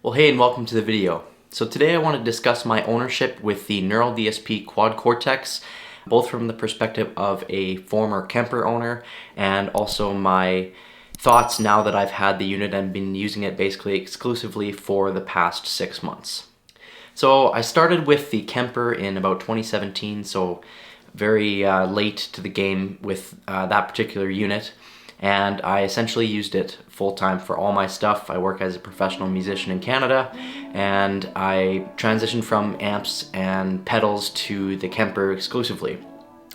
Well, hey, and welcome to the video. So today I want to discuss my ownership with the Neural DSP Quad Cortex, both from the perspective of a former Kemper owner and also my thoughts now that I've had the unit and been using it basically exclusively for the past 6 months. So I started with the Kemper in about 2017, so very late to the game with that particular unit. And I essentially used it full-time for all my stuff. I work as a professional musician in Canada, and I transitioned from amps and pedals to the Kemper exclusively.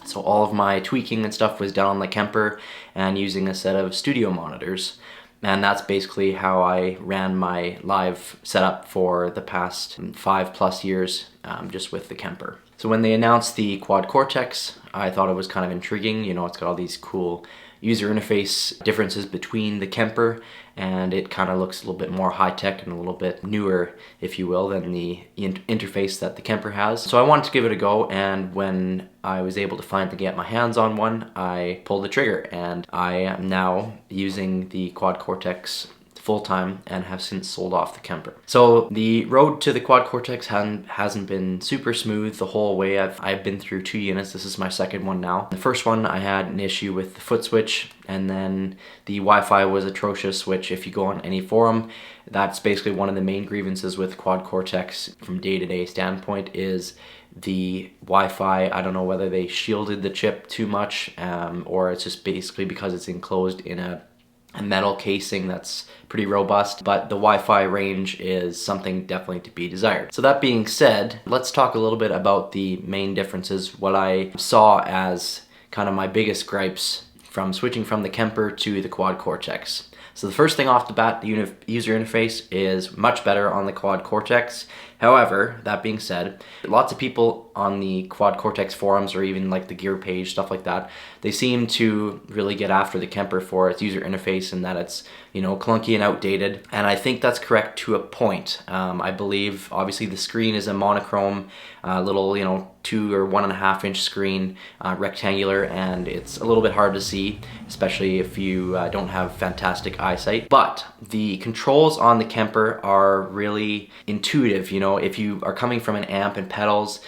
So all of my tweaking and stuff was done on the Kemper and using a set of studio monitors. And that's basically how I ran my live setup for the past 5+ years, just with the Kemper. So when they announced the Quad Cortex, I thought it was kind of intriguing. You know, it's got all these cool user interface differences between the Kemper, and it kind of looks a little bit more high-tech and a little bit newer, if you will, than the interface that the Kemper has. So I wanted to give it a go, and when I was able to finally get my hands on one, I pulled the trigger, and I am now using the Quad Cortex full-time and have since sold off the Kemper. So the road to the Quad Cortex hasn't been super smooth the whole way. I've been through 2 units. This is my second one now. The first one I had an issue with the foot switch, and then the Wi-Fi was atrocious, which if you go on any forum, that's basically one of the main grievances with Quad Cortex from day-to-day standpoint is the Wi-Fi. I don't know whether they shielded the chip too much or it's just basically because it's enclosed in a metal casing that's pretty robust, but the Wi-Fi range is something definitely to be desired. So that being said, let's talk a little bit about the main differences, what I saw as kind of my biggest gripes from switching from the Kemper to the Quad Cortex. So the first thing off the bat, the user interface is much better on the Quad Cortex. However, that being said, lots of people on the Quad Cortex forums or even like the gear page, stuff like that, they seem to really get after the Kemper for its user interface and that it's, you know, clunky and outdated. And I think that's correct to a point. I believe obviously the screen is a monochrome, little, you know, 2 or 1.5 inch screen, rectangular, and it's a little bit hard to see, especially if you don't have fantastic eyesight. But the controls on the Kemper are really intuitive. You know, if you are coming from an amp and pedals,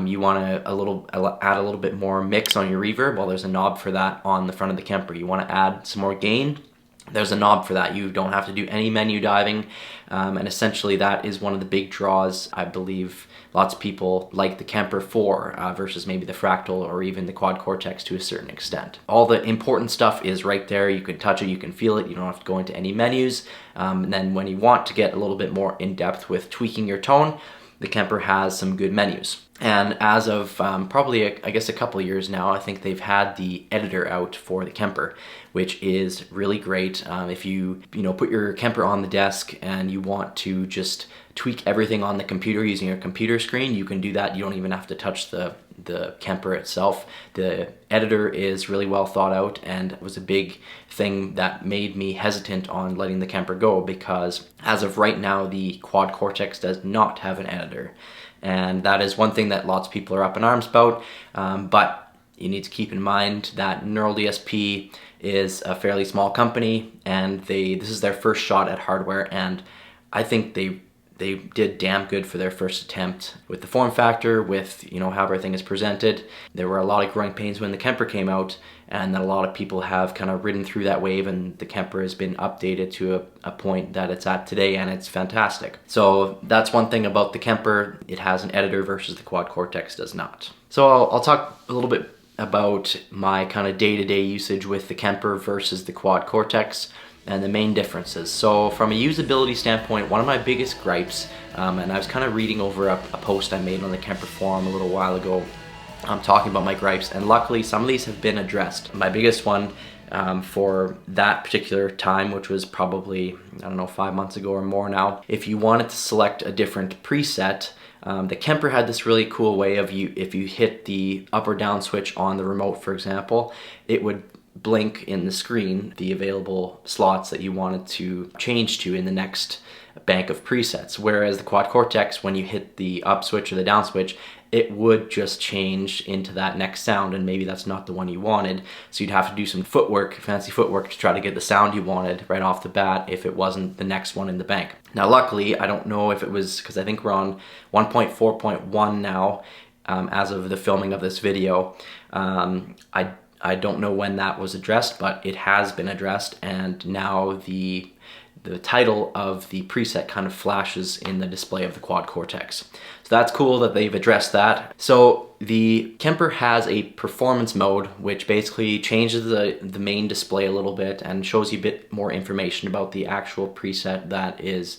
you want to add a little bit more mix on your reverb. Well, there's a knob for that on the front of the Kemper. You want to add some more gain, there's a knob for that. You don't have to do any menu diving, and essentially that is one of the big draws I believe lots of people like the Kemper for versus maybe the Fractal or even the Quad Cortex to a certain extent. All the important stuff is right there. You can touch it, you can feel it, you don't have to go into any menus. And then when you want to get a little bit more in depth with tweaking your tone, the Kemper has some good menus. And as of probably, I guess, a couple of years now, I think they've had the editor out for the Kemper, which is really great. If you put your Kemper on the desk and you want to just tweak everything on the computer using your computer screen, you can do that. You don't even have to touch the Kemper itself. The editor is really well thought out, and it was a big thing that made me hesitant on letting the Kemper go, because as of right now, the Quad Cortex does not have an editor. And that is one thing that lots of people are up in arms about, but you need to keep in mind that Neural DSP is a fairly small company, and this is their first shot at hardware, and I think they did damn good for their first attempt with the form factor, with, you know, how everything is presented. There were a lot of growing pains when the Kemper came out, and that a lot of people have kind of ridden through that wave, and the Kemper has been updated to a point that it's at today, and it's fantastic. So that's one thing about the Kemper. It has an editor versus the Quad Cortex does not. So I'll talk a little bit about my kind of day-to-day usage with the Kemper versus the Quad Cortex and the main differences. So from a usability standpoint, one of my biggest gripes, and I was kind of reading over a post I made on the Kemper forum a little while ago, talking about my gripes, and luckily some of these have been addressed. My biggest one for that particular time, which was probably, I don't know, 5 months ago or more now, if you wanted to select a different preset, the Kemper had this really cool way of if you hit the up or down switch on the remote, for example, it would blink in the screen the available slots that you wanted to change to in the next bank of presets. Whereas the Quad Cortex, when you hit the up switch or the down switch, it would just change into that next sound, and maybe that's not the one you wanted. So you'd have to do some footwork, fancy footwork, to try to get the sound you wanted right off the bat if it wasn't the next one in the bank. Now luckily, I don't know if it was, because I think we're on 1.4.1 now as of the filming of this video. I don't know when that was addressed, but it has been addressed, and now the title of the preset kind of flashes in the display of the Quad Cortex. So that's cool that they've addressed that. So the Kemper has a performance mode, which basically changes the main display a little bit and shows you a bit more information about the actual preset that is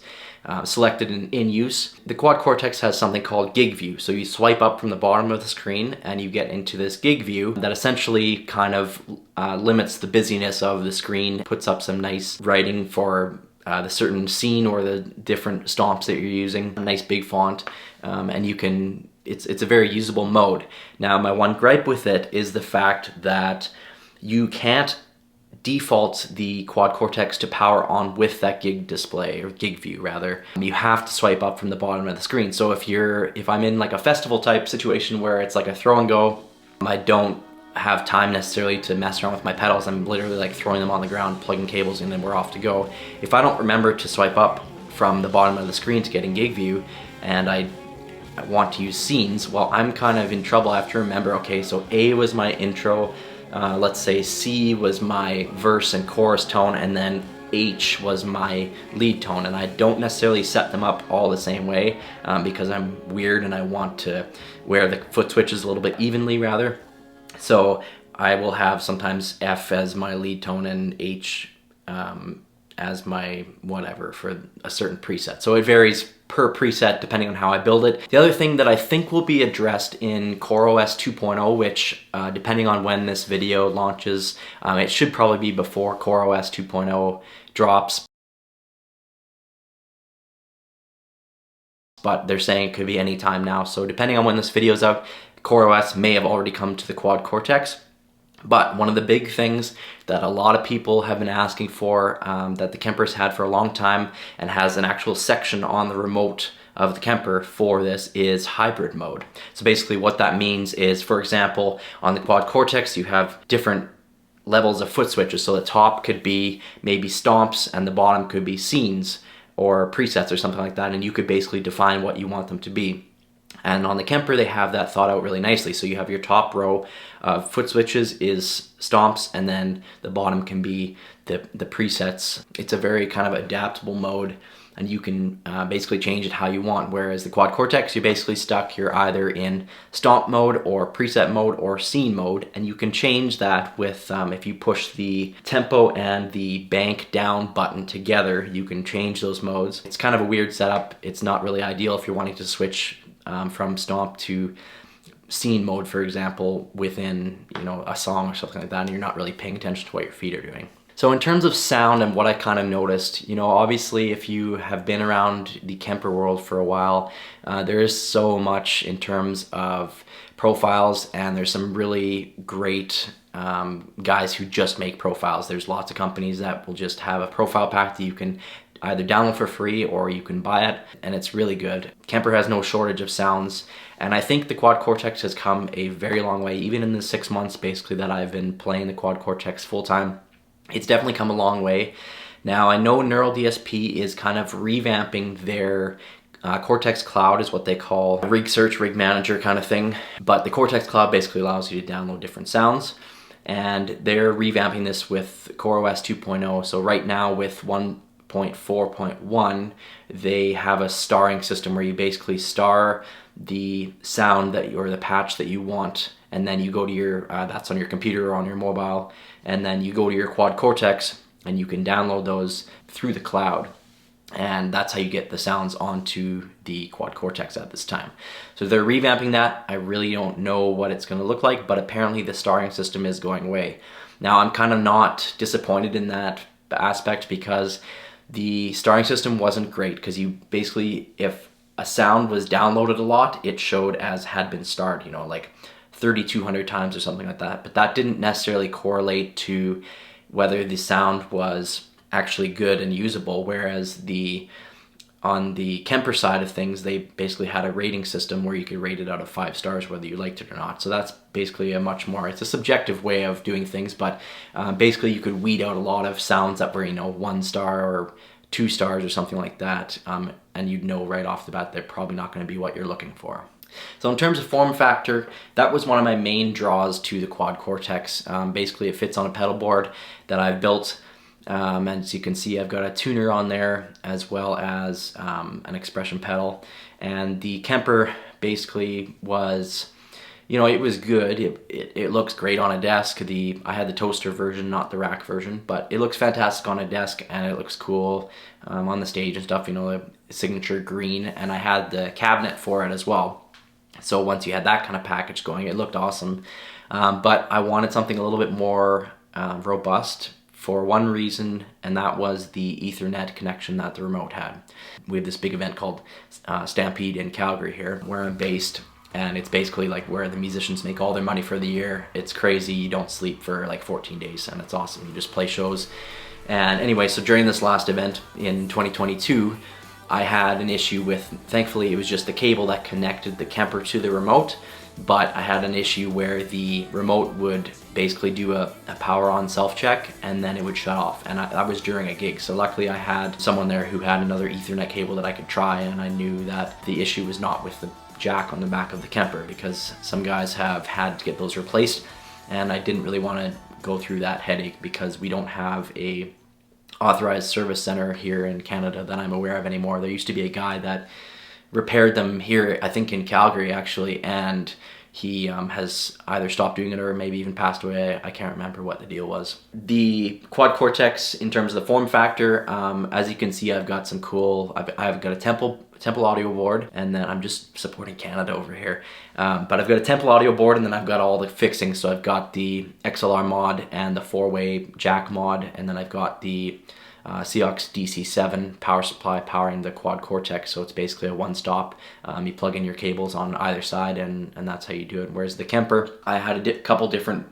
selected in use. The Quad Cortex has something called gig view. So you swipe up from the bottom of the screen and you get into this gig view that essentially kind of limits the busyness of the screen, puts up some nice writing for the certain scene or the different stomps that you're using, a nice big font, and you can, it's a very usable mode. Now my one gripe with it is the fact that you can't default the Quad Cortex to power on with that gig display, or gig view rather. You have to swipe up from the bottom of the screen. So if I'm in like a festival type situation where it's like a throw and go, I don't have time necessarily to mess around with my pedals. I'm literally like throwing them on the ground, plugging cables in, and we're off to go. If I don't remember to swipe up from the bottom of the screen to get in gig view, and I want to use scenes, well, I'm kind of in trouble. I have to remember, okay, so A was my intro, let's say C was my verse and chorus tone, and then H was my lead tone, and I don't necessarily set them up all the same way because I'm weird and I want to wear the foot switches a little bit evenly rather. So I will have sometimes F as my lead tone and H as my whatever for a certain preset. So it varies per preset depending on how I build it. The other thing that I think will be addressed in CoreOS 2.0, which depending on when this video launches, it should probably be before CoreOS 2.0 drops. But they're saying it could be any time now. So depending on when this video is out, CoreOS may have already come to the Quad Cortex. But one of the big things that a lot of people have been asking for, that the Kemper's had for a long time and has an actual section on the remote of the Kemper for this, is hybrid mode. So basically what that means is, for example, on the Quad Cortex you have different levels of foot switches. So the top could be maybe stomps and the bottom could be scenes or presets or something like that, and you could basically define what you want them to be. And on the Kemper, they have that thought out really nicely. So you have your top row of foot switches is stomps, and then the bottom can be the presets. It's a very kind of adaptable mode, and you can basically change it how you want. Whereas the Quad Cortex, you're basically stuck. You're either in stomp mode or preset mode or scene mode, and you can change that with, if you push the tempo and the bank down button together, you can change those modes. It's kind of a weird setup. It's not really ideal if you're wanting to switch from stomp to scene mode, for example, within, you know, a song or something like that, and you're not really paying attention to what your feet are doing. So in terms of sound and what I kind of noticed, you know, obviously if you have been around the Kemper world for a while, there is so much in terms of profiles, and there's some really great guys who just make profiles. There's lots of companies that will just have a profile pack that you can either download for free or you can buy it, and it's really good. Kemper has no shortage of sounds, and I think the Quad Cortex has come a very long way. Even in the 6 months basically that I've been playing the Quad Cortex full time, it's definitely come a long way. Now I know Neural DSP is kind of revamping their Cortex Cloud, is what they call rig search, rig manager kind of thing, but the Cortex Cloud basically allows you to download different sounds, and they're revamping this with CoreOS 2.0. So right now with 1.4.1, they have a starring system where you basically star the sound that or the patch that you want, and then you go to your that's on your computer or on your mobile, and then you go to your Quad Cortex and you can download those through the cloud, and that's how you get the sounds onto the Quad Cortex at this time. So they're revamping that. I really don't know what it's going to look like, but apparently the starring system is going away. Now I'm kind of not disappointed in that aspect, because the starring system wasn't great, because you basically, if a sound was downloaded a lot, it showed as had been starred, you know, like 3,200 times or something like that. But that didn't necessarily correlate to whether the sound was actually good and usable, whereas the on the Kemper side of things, they basically had a rating system where you could rate it out of 5 stars whether you liked it or not. So that's basically it's a subjective way of doing things, but basically you could weed out a lot of sounds that were, 1 star or 2 stars or something like that, and you'd know right off the bat they're probably not going to be what you're looking for. So in terms of form factor, that was one of my main draws to the Quad Cortex. Basically it fits on a pedal board that I've built. And as you can see, I've got a tuner on there as well as an expression pedal. And the Kemper basically was, it was good. It looks great on a desk. I had the toaster version, not the rack version, but it looks fantastic on a desk and it looks cool on the stage and stuff, the signature green. And I had the cabinet for it as well. So once you had that kind of package going, it looked awesome. But I wanted something a little bit more robust for one reason, and that was the Ethernet connection that the remote had. We have this big event called Stampede in Calgary here, where I'm based, and it's basically like where the musicians make all their money for the year. It's crazy. You don't sleep for like 14 days, and it's awesome. You just play shows. And anyway, so during this last event in 2022, I had an issue with, thankfully it was just the cable that connected the Kemper to the remote, but I had an issue where the remote would basically do a power on self check and then it would shut off, and that was during a gig. So luckily I had someone there who had another Ethernet cable that I could try, and I knew that the issue was not with the jack on the back of the Kemper, because some guys have had to get those replaced, and I didn't really want to go through that headache because we don't have a authorized service center here in Canada that I'm aware of anymore. There used to be a guy that repaired them here, I think in Calgary actually, and he has either stopped doing it or maybe even passed away. I can't remember what the deal was. The Quad Cortex, in terms of the form factor, as you can see, I've got some cool, I've got a Temple audio board, and then I'm just supporting Canada over here. But I've got a Temple audio board, and then I've got all the fixings. So I've got the XLR mod and the 4-way jack mod, and then I've got the Seox DC7 power supply powering the Quad Cortex. So it's basically a one-stop. You plug in your cables on either side, and that's how you do it. Whereas the Kemper, I had a couple different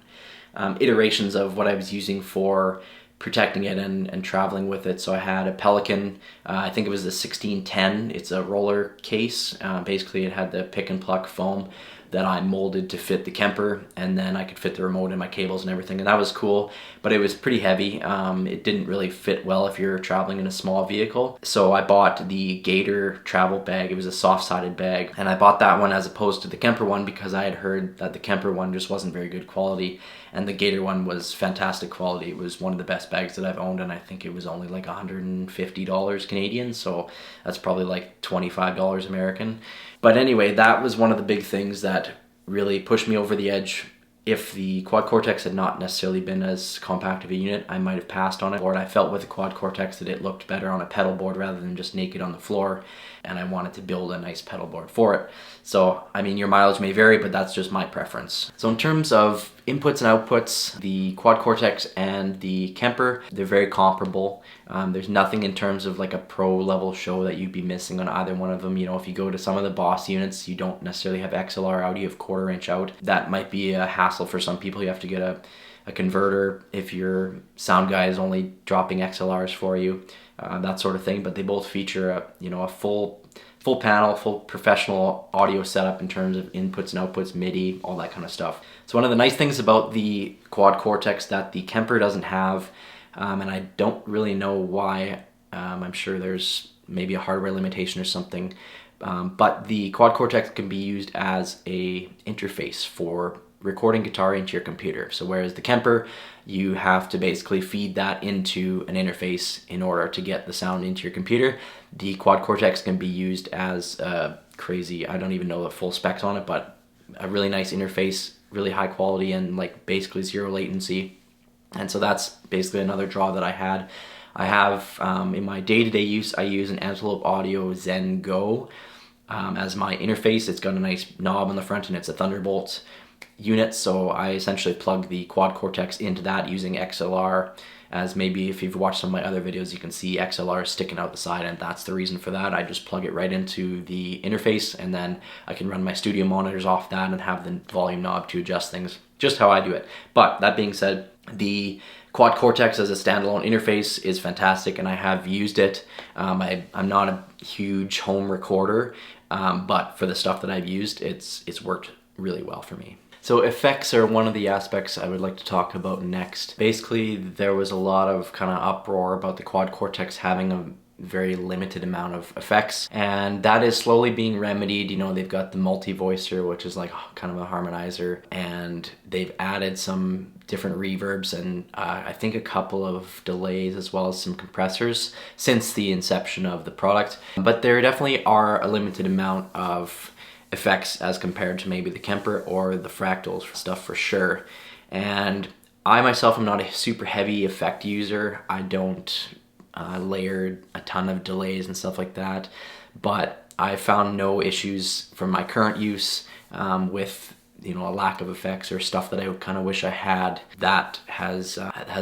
iterations of what I was using for protecting it and traveling with it. So I had a Pelican, I think it was the 1610. It's a roller case. Basically it had the pick and pluck foam that I molded to fit the Kemper, and then I could fit the remote and my cables and everything, and that was cool, but it was pretty heavy. It didn't really fit well if you're traveling in a small vehicle. So I bought the Gator travel bag. It was a soft-sided bag, and I bought that one as opposed to the Kemper one because I had heard that the Kemper one just wasn't very good quality, and the Gator one was fantastic quality. It was one of the best bags that I've owned, and I think it was only like $150 Canadian, so that's probably like $25 American. But anyway, that was one of the big things that really pushed me over the edge. If the Quad Cortex had not necessarily been as compact of a unit, I might have passed on it. Or I felt with the Quad Cortex that it looked better on a pedal board rather than just naked on the floor, and I wanted to build a nice pedal board for it. So, I mean, your mileage may vary, but that's just my preference. So in terms of inputs and outputs, the Quad Cortex and the Kemper, they're very comparable. There's nothing in terms of like a pro level show that you'd be missing on either one of them. You know, if you go to some of the Boss units, you don't necessarily have XLR out, you have 1/4 inch out. That might be a hassle for some people. You have to get a converter if your sound guy is only dropping XLRs for you, that sort of thing. But they both feature a full panel, full professional audio setup in terms of inputs and outputs, MIDI, all that kind of stuff. So one of the nice things about the Quad Cortex that the Kemper doesn't have, and I don't really know why, I'm sure there's maybe a hardware limitation or something, but the Quad Cortex can be used as a interface for recording guitar into your computer. So whereas the Kemper, you have to basically feed that into an interface in order to get the sound into your computer, the Quad Cortex can be used as crazy, I don't even know the full specs on it, but a really nice interface, really high quality, and like basically 0 latency. And so that's basically another draw that I had. I have, in my day-to-day use, I use an Antelope Audio Zen Go as my interface. It's got a nice knob on the front and it's a Thunderbolt unit, so I essentially plug the Quad Cortex into that using XLR. As maybe if you've watched some of my other videos, you can see XLR sticking out the side, and that's the reason for that. I just plug it right into the interface, and then I can run my studio monitors off that and have the volume knob to adjust things, just how I do it. But that being said, the Quad Cortex as a standalone interface is fantastic, and I have used it. I'm not a huge home recorder, but for the stuff that I've used, it's worked really well for me. So effects are one of the aspects I would like to talk about next. Basically, there was a lot of kind of uproar about the Quad Cortex having a very limited amount of effects, and that is slowly being remedied. You know, they've got the multi-voicer, which is like kind of a harmonizer, and they've added some different reverbs and I think a couple of delays as well as some compressors since the inception of the product. But there definitely are a limited amount of effects as compared to maybe the Kemper or the Fractals stuff for sure. And I myself am not a super heavy effect user. I don't layer a ton of delays and stuff like that, but I found no issues from my current use with, you know, a lack of effects or stuff that I kind of wish I had. That has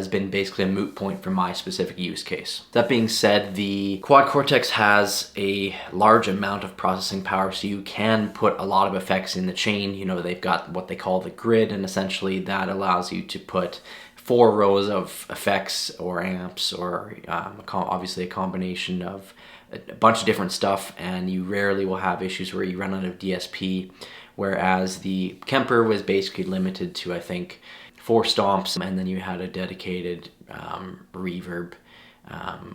been basically a moot point for my specific use case. That being said, the Quad Cortex has a large amount of processing power, so you can put a lot of effects in the chain. You know, they've got what they call the grid, and essentially that allows you to put 4 rows of effects or amps or obviously a combination of a bunch of different stuff, and you rarely will have issues where you run out of DSP. Whereas the Kemper was basically limited to, I think, 4 stomps, and then you had a dedicated reverb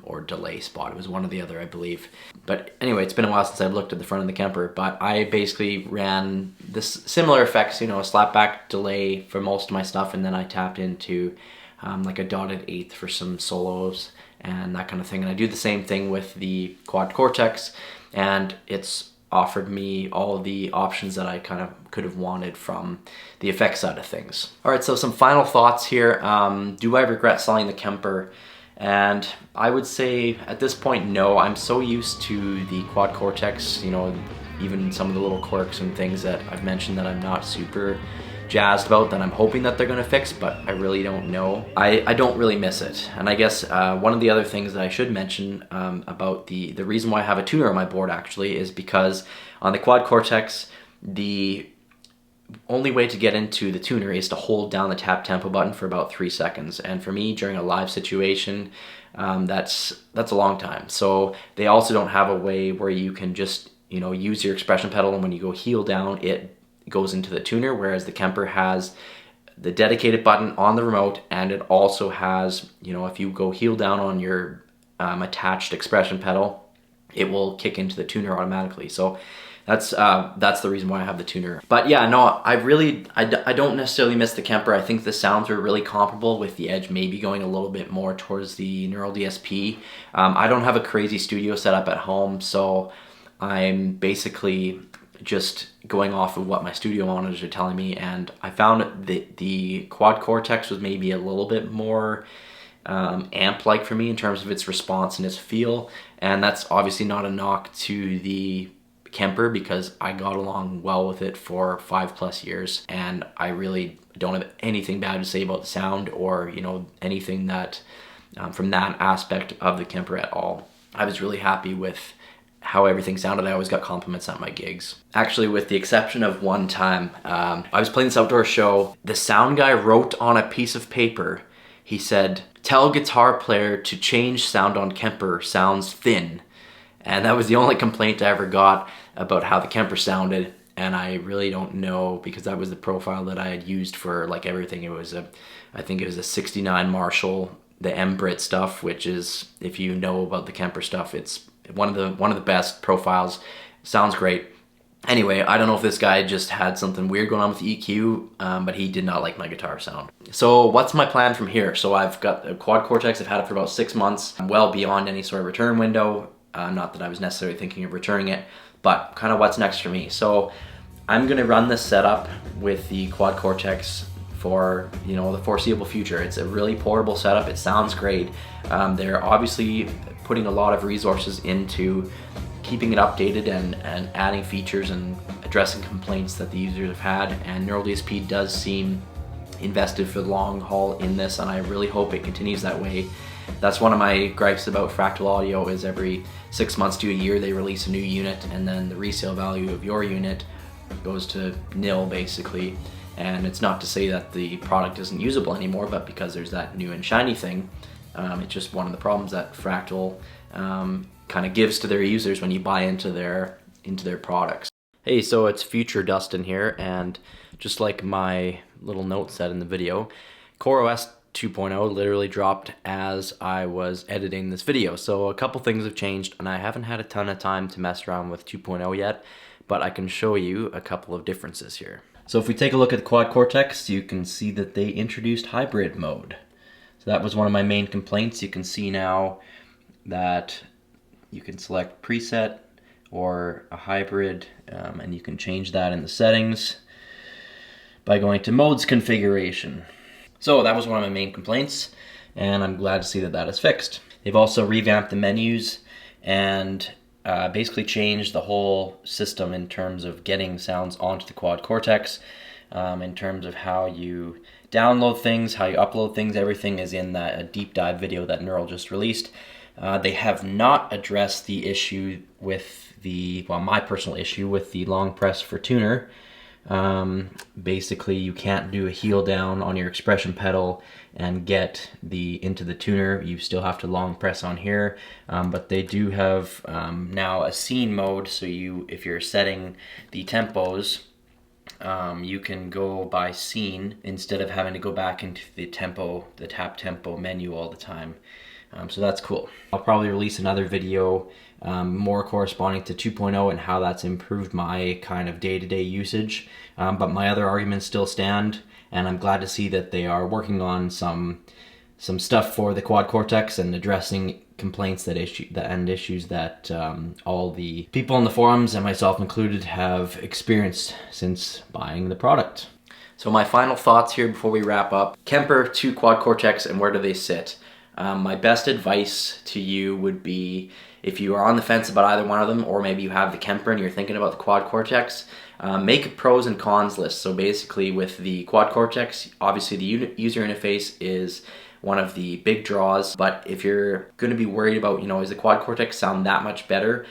or delay spot. It was one or the other, I believe. But anyway, it's been a while since I've looked at the front of the Kemper, but I basically ran this similar effects, you know, a slapback delay for most of my stuff, and then I tapped into like a dotted eighth for some solos and that kind of thing. And I do the same thing with the Quad Cortex, and it's offered me all the options that I kind of could have wanted from the effects side of things. All right, so some final thoughts here. Do I regret selling the Kemper? And I would say at this point, no. I'm so used to the Quad Cortex, you know, even some of the little quirks and things that I've mentioned that I'm not super jazzed about, that I'm hoping that they're gonna fix, but I really don't know. I don't really miss it. And I guess one of the other things that I should mention about the reason why I have a tuner on my board actually is because on the Quad Cortex, the only way to get into the tuner is to hold down the tap tempo button for about 3 seconds. And for me, during a live situation, that's a long time. So they also don't have a way where you can just, you know, use your expression pedal, and when you go heel down, it goes into the tuner, whereas the Kemper has the dedicated button on the remote, and it also has, you know, if you go heel down on your attached expression pedal, it will kick into the tuner automatically. So that's the reason why I have the tuner. But yeah, no, I don't necessarily miss the Kemper. I think the sounds are really comparable, with the edge maybe going a little bit more towards the Neural DSP. I don't have a crazy studio setup at home, so I'm basically just going off of what my studio monitors are telling me, and I found that the Quad Cortex was maybe a little bit more amp-like for me in terms of its response and its feel, and that's obviously not a knock to the Kemper because I got along well with it for 5+ years, and I really don't have anything bad to say about the sound or, you know, anything that from that aspect of the Kemper at all. I was really happy with how everything sounded. I always got compliments at my gigs. Actually, with the exception of one time, I was playing this outdoor show. The sound guy wrote on a piece of paper, he said, "Tell guitar player to change sound on Kemper, sounds thin." And that was the only complaint I ever got about how the Kemper sounded. And I really don't know, because that was the profile that I had used for like everything. It was I think it was a 69 Marshall, the M-Brit stuff, which is, if you know about the Kemper stuff, it's one of the best profiles. Sounds great. Anyway, I don't know if this guy just had something weird going on with the EQ, but he did not like my guitar sound. So what's my plan from here? So I've got a Quad Cortex. I've had it for about 6 months. I'm well beyond any sort of return window. Not that I was necessarily thinking of returning it, but kind of what's next for me. So I'm gonna run this setup with the Quad Cortex for, you know, the foreseeable future. It's a really portable setup. It sounds great. They're obviously putting a lot of resources into keeping it updated and adding features and addressing complaints that the users have had. And Neural DSP does seem invested for the long haul in this, and I really hope it continues that way. That's one of my gripes about Fractal Audio, is every 6 months to a year they release a new unit, and then the resale value of your unit goes to nil basically. And it's not to say that the product isn't usable anymore, but because there's that new and shiny thing, it's just one of the problems that Fractal kind of gives to their users when you buy into their products. Hey, so it's Future Dustin here, and just like my little note said in the video, CoreOS 2.0 literally dropped as I was editing this video. So a couple things have changed, and I haven't had a ton of time to mess around with 2.0 yet, but I can show you a couple of differences here. So if we take a look at Quad Cortex, you can see that they introduced hybrid mode. So that was one of my main complaints. You can see now that you can select preset or a hybrid, and you can change that in the settings by going to modes configuration. So that was one of my main complaints, and I'm glad to see that that is fixed. They've also revamped the menus and basically changed the whole system in terms of getting sounds onto the Quad Cortex, in terms of how you download things, how you upload things. Everything is in that deep dive video that Neural just released. They have not addressed the issue with my personal issue with the long press for tuner. Basically, you can't do a heel down on your expression pedal and get into the tuner. You still have to long press on here, but they do have now a scene mode. So if you're setting the tempos, you can go by scene instead of having to go back into the tap tempo menu all the time. So that's cool. I'll probably release another video more corresponding to 2.0 and how that's improved my kind of day-to-day usage. But my other arguments still stand, and I'm glad to see that they are working on some stuff for the Quad Cortex and addressing complaints and issues that all the people on the forums, and myself included, have experienced since buying the product. So my final thoughts here before we wrap up. Kemper to Quad Cortex, and where do they sit? My best advice to you would be, if you are on the fence about either one of them, or maybe you have the Kemper and you're thinking about the Quad Cortex, make a pros and cons list. So basically with the Quad Cortex, obviously the user interface is one of the big draws, but if you're going to be worried about, is the Quad Cortex sound that much better,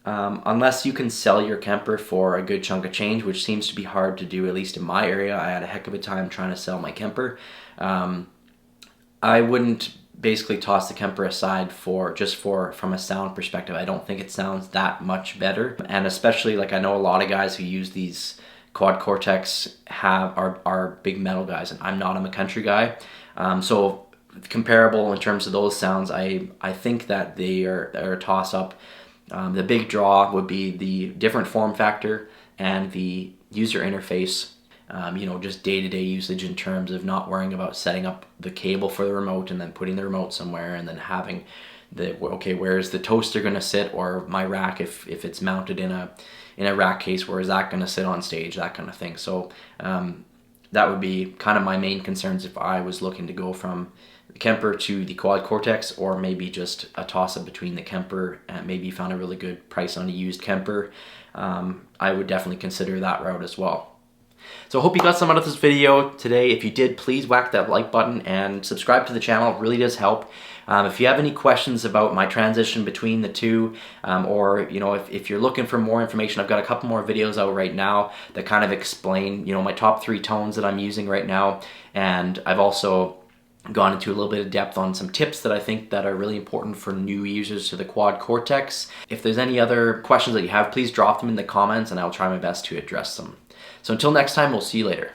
unless you can sell your Kemper for a good chunk of change, which seems to be hard to do, at least in my area. I had a heck of a time trying to sell my Kemper. I wouldn't basically toss the Kemper aside from a sound perspective. I don't think it sounds that much better, and especially, like, I know a lot of guys who use these Quad Cortex are big metal guys, and I'm not. I'm a country guy, so comparable in terms of those sounds. I think that they are a toss up. The big draw would be the different form factor and the user interface. Just day-to-day usage in terms of not worrying about setting up the cable for the remote and then putting the remote somewhere, and then having where's the toaster going to sit, or my rack, if it's mounted in a rack case, where is that going to sit on stage, that kind of thing. So that would be kind of my main concerns if I was looking to go from the Kemper to the Quad Cortex, or maybe just a toss-up between the Kemper and maybe you found a really good price on a used Kemper. I would definitely consider that route as well. So I hope you got some out of this video today. If you did, please whack that like button and subscribe to the channel. It really does help. If you have any questions about my transition between the two, or if you're looking for more information, I've got a couple more videos out right now that kind of explain my top 3 tones that I'm using right now, and I've also gone into a little bit of depth on some tips that I think that are really important for new users to the Quad Cortex. If there's any other questions that you have, please drop them in the comments and I'll try my best to address them. So until next time, we'll see you later.